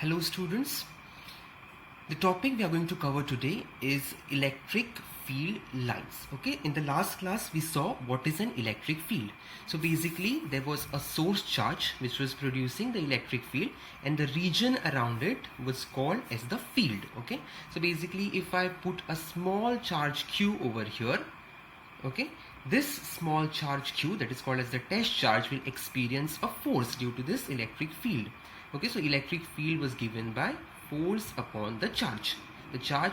Hello students, the topic we are going to cover today is electric field lines. Okay, in the last class we saw what is an electric field. So basically there was a source charge which was producing the electric field and the region around it was called as the field. Okay, so basically if I put a small charge Q over here, okay, this small charge Q, that is called as the test charge, will experience a force due to this electric field. Okay, so electric field was given by force upon the charge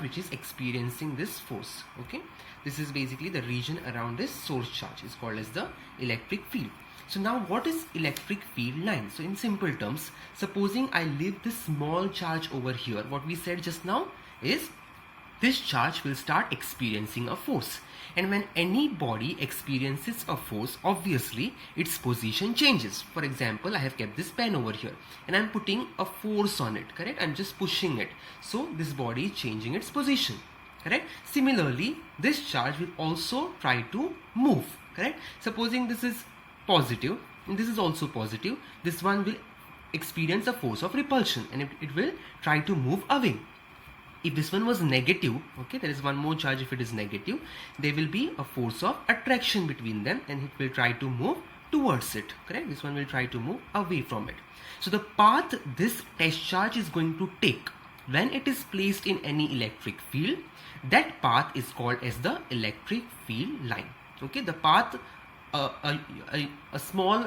which is experiencing this force. Okay, this is basically the region around this source charge is called as the electric field. So now what is electric field line? So in simple terms, supposing I leave this small charge over here, what we said just now is this charge will start experiencing a force, and when any body experiences a force, obviously its position changes. For example, I have kept this pen over here and I am putting a force on it, correct? I am just pushing it, so this body is changing its position, correct? Similarly, this charge will also try to move, correct? Supposing this is positive and this is also positive, this one will experience a force of repulsion and it will try to move away. If this one was negative, okay, there is one more charge. If it is negative, there will be a force of attraction between them and it will try to move towards it, correct? This one will try to move away from it. So the path this test charge is going to take when it is placed in any electric field, that path is called as the electric field line. Okay, the path a small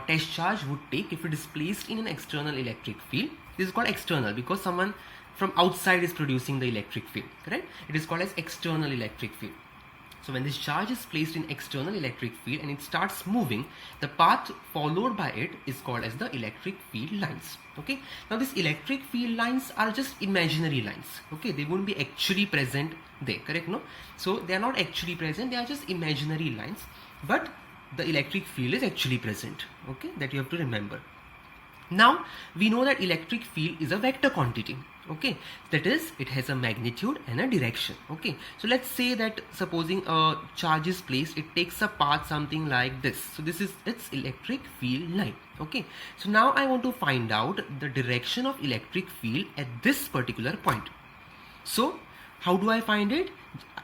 test charge would take if it is placed in an external electric field. This is called external because someone from outside is producing the electric field, correct? It is called as external electric field. So when this charge is placed in external electric field and it starts moving, the path followed by it is called as the electric field lines. Okay, now these electric field lines are just imaginary lines. Okay, they won't be actually present there, correct? No, so they are not actually present, they are just imaginary lines, but the electric field is actually present. Okay, that you have to remember. Now we know that electric field is a vector quantity. Okay, that is, it has a magnitude and a direction. Okay, so let's say that supposing a charge is placed, it takes a path something like this. So this is its electric field line. Okay, so now I want to find out the direction of electric field at this particular point. So how do I find it?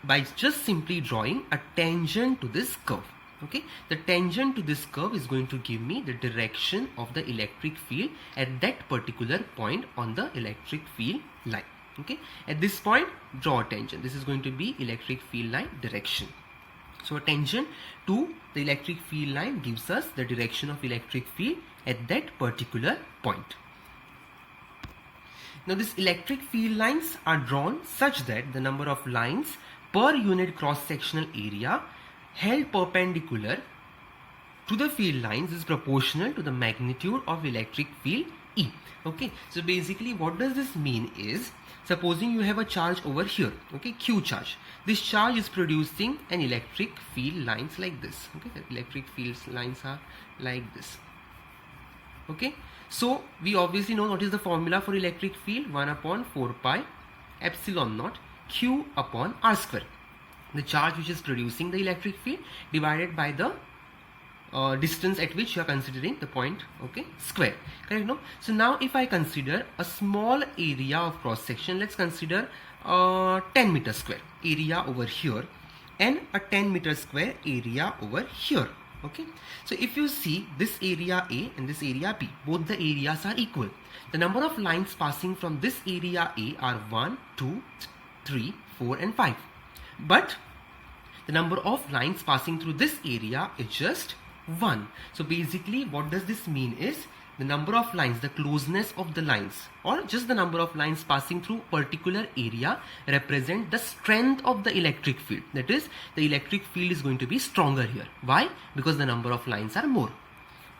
By just simply drawing a tangent to this curve. Okay, the tangent to this curve is going to give me the direction of the electric field at that particular point on the electric field line. Okay, at this point, draw a tangent. This is going to be electric field line direction. So a tangent to the electric field line gives us the direction of electric field at that particular point. Now these electric field lines are drawn such that the number of lines per unit cross-sectional area held perpendicular to the field lines is proportional to the magnitude of electric field E. Okay, so basically what does this mean is, supposing you have a charge over here, okay, Q charge. This charge is producing an electric field lines like this. Okay, the electric field lines are like this. Okay, so we obviously know what is the formula for electric field: 1 upon 4 pi epsilon naught Q upon R square. The charge which is producing the electric field divided by the distance at which you are considering the point, okay, square, correct? No, so now if I consider a small area of cross section, let's consider 10 meter square area over here and a 10 meter square area over here. Okay, so if you see this area A and this area B, both the areas are equal. The number of lines passing from this area A are 1, 2, 3, 4 and 5. But the number of lines passing through this area is just 1. So basically what does this mean is, the number of lines, the closeness of the lines, or just the number of lines passing through particular area represent the strength of the electric field. That is, the electric field is going to be stronger here. Why? Because the number of lines are more.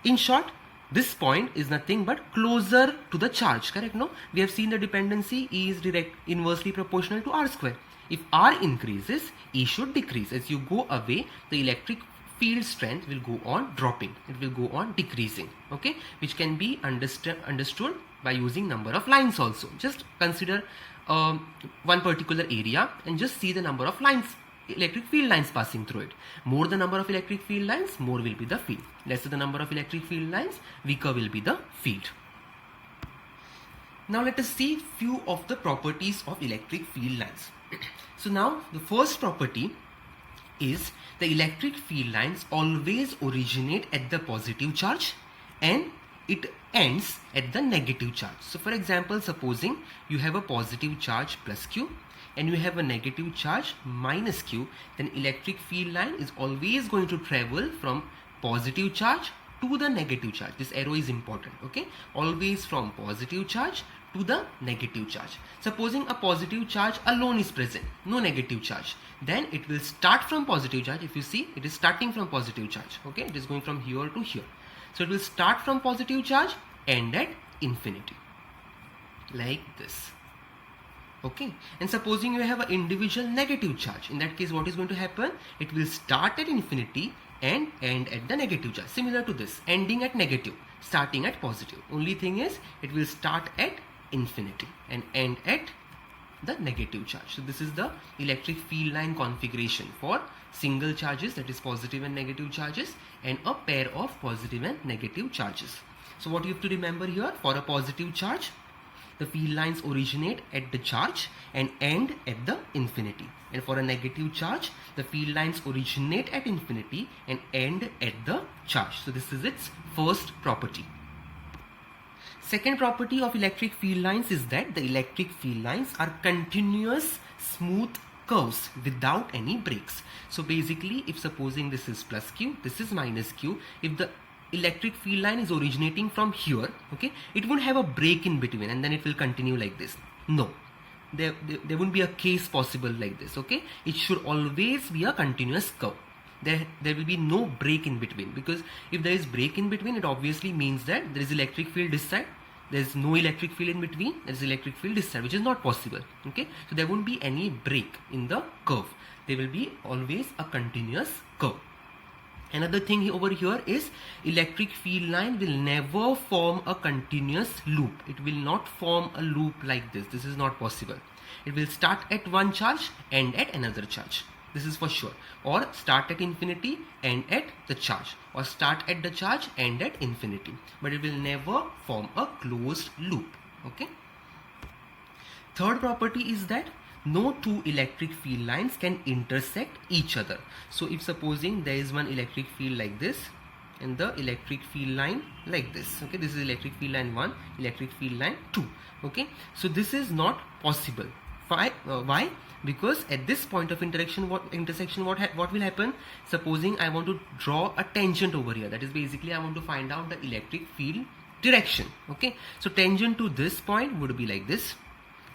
In short, this point is nothing but closer to the charge, correct? No, we have seen the dependency E is inversely proportional to R square. If R increases, E should decrease. As you go away, the electric field strength will go on dropping. It will go on decreasing. Okay, which can be understood by using number of lines also. Just consider one particular area and just see the number of lines, electric field lines passing through it. More the number of electric field lines, more will be the field. Lesser the number of electric field lines, weaker will be the field. Now let us see few of the properties of electric field lines. So now the first property is the electric field lines always originate at the positive charge and it ends at the negative charge. So for example, supposing you have a positive charge plus Q and you have a negative charge minus Q, then electric field line is always going to travel from positive charge to the negative charge. This arrow is important, okay? Always from positive charge to the negative charge. Supposing a positive charge alone is present, no negative charge, then it will start from positive charge. If you see, it is starting from positive charge, okay? It is going from here to here. So it will start from positive charge, end at infinity, like this, okay? And supposing you have an individual negative charge, in that case what is going to happen? It will start at infinity and end at the negative charge, similar to this, ending at negative, starting at positive. Only thing is it will start at infinity and end at the negative charge. So this is the electric field line configuration for single charges, that is positive and negative charges, and a pair of positive and negative charges. So what you have to remember here, for a positive charge, the field lines originate at the charge and end at the infinity. And for a negative charge, the field lines originate at infinity and end at the charge. So this is its first property. Second property of electric field lines is that the electric field lines are continuous smooth curves without any breaks. So basically, if supposing this is plus Q, this is minus Q, if the electric field line is originating from here, okay, it won't have a break in between and then it will continue like this. No, there won't be a case possible like this, okay? It should always be a continuous curve. There will be no break in between, because if there is break in between, it obviously means that there is electric field this side, there is no electric field in between, there is electric field this side, which is not possible, okay? So there won't be any break in the curve. There will be always a continuous curve. Another thing over here is electric field line will never form a continuous loop. It will not form a loop like this. This is not possible. It will start at one charge, end at another charge. This is for sure. Or start at infinity, end at the charge. Or start at the charge, end at infinity. But it will never form a closed loop. Okay. Third property is that no two electric field lines can intersect each other. So if supposing there is one electric field like this and the electric field line like this, okay, this is electric field line 1, electric field line 2, okay, so this is not possible. Why? Because at this point of intersection, what will happen? Supposing I want to draw a tangent over here, that is basically I want to find out the electric field direction, okay, so tangent to this point would be like this.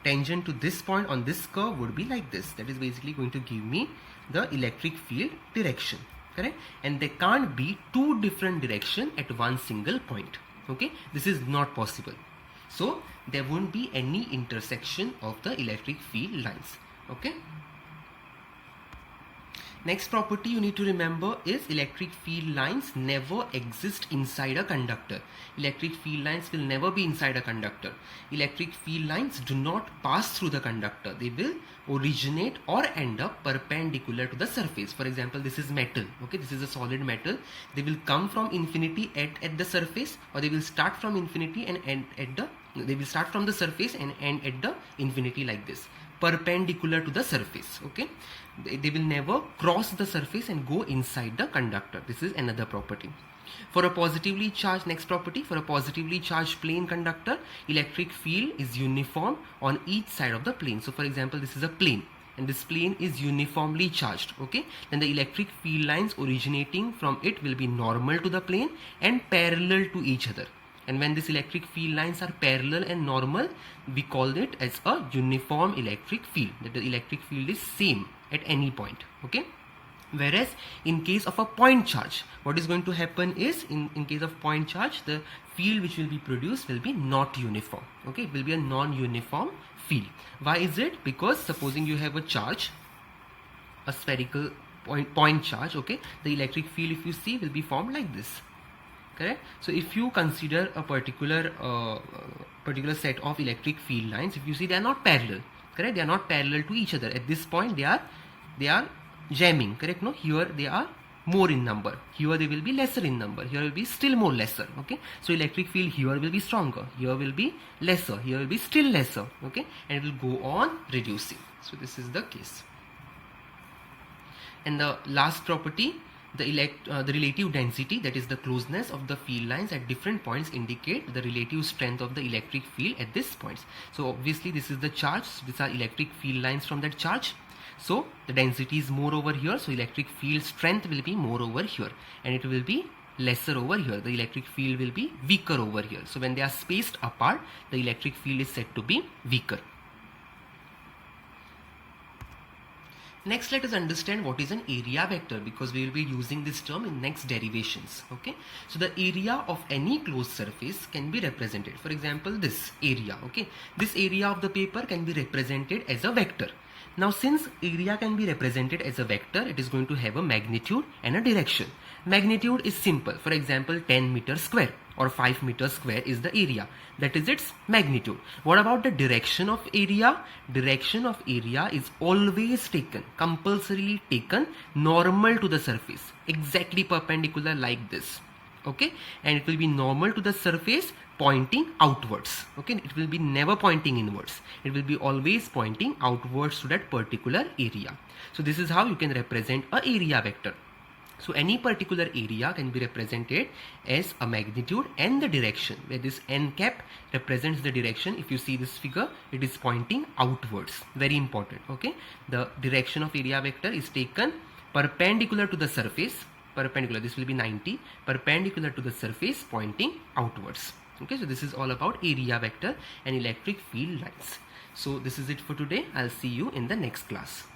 Tangent to this point on this curve would be like this. That is basically going to give me the electric field direction, correct? And there can't be two different directions at one single point, okay? This is not possible. So there won't be any intersection of the electric field lines, okay? Next property you need to remember is electric field lines never exist inside a conductor. Electric field lines will never be inside a conductor. Electric field lines do not pass through the conductor. They will originate or end up perpendicular to the surface. For example, this is metal, okay, this is a solid metal. They will come from infinity at the surface, or they will start from infinity and end at the, they will start from the surface and end at the infinity like this, perpendicular to the surface, okay? They will never cross the surface and go inside the conductor. This is another property. For a positively charged, next property, for a positively charged plane conductor, electric field is uniform on each side of the plane. So for example, this is a plane and this plane is uniformly charged, okay? Then the electric field lines originating from it will be normal to the plane and parallel to each other. And when these electric field lines are parallel and normal, we call it as a uniform electric field, that the electric field is same at any point, okay? Whereas in case of a point charge, what is going to happen is, in case of point charge, the field which will be produced will be not uniform, okay? It will be a non-uniform field. Why is it? Because supposing you have a charge, a spherical point charge, okay, the electric field, if you see, will be formed like this, correct? So if you consider a particular set of electric field lines, if you see, they are not parallel, correct? They are not parallel to each other. At this point they are jamming, correct? No, here they are more in number, here they will be lesser in number, here will be still more lesser. Okay, so electric field here will be stronger, here will be lesser, here will be still lesser. Okay, and it will go on reducing. So this is the case. And the last property, the relative density, that is the closeness of the field lines at different points, indicate the relative strength of the electric field at these points. So obviously this is the charge, these are electric field lines from that charge. So the density is more over here, so electric field strength will be more over here, and it will be lesser over here. The electric field will be weaker over here. So when they are spaced apart, the electric field is said to be weaker. Next, let us understand what is an area vector, because we will be using this term in next derivations. Okay, so the area of any closed surface can be represented. For example, this area. Okay, this area of the paper can be represented as a vector. Now, since area can be represented as a vector, it is going to have a magnitude and a direction. Magnitude is simple. For example, 10 meters square or 5 meters square is the area. That is its magnitude. What about the direction of area? Direction of area is always taken, compulsorily taken, normal to the surface, exactly perpendicular like this. Okay, and it will be normal to the surface, pointing outwards. Okay, it will be never pointing inwards, it will be always pointing outwards to that particular area. So this is how you can represent a area vector. So any particular area can be represented as a magnitude and the direction, where this n cap represents the direction. If you see this figure, it is pointing outwards. Very important. Okay, the direction of area vector is taken perpendicular to the surface. Perpendicular, this will be 90, perpendicular to the surface, pointing outwards. Okay, so this is all about area vector and electric field lines. So this is it for today. I'll see you in the next class.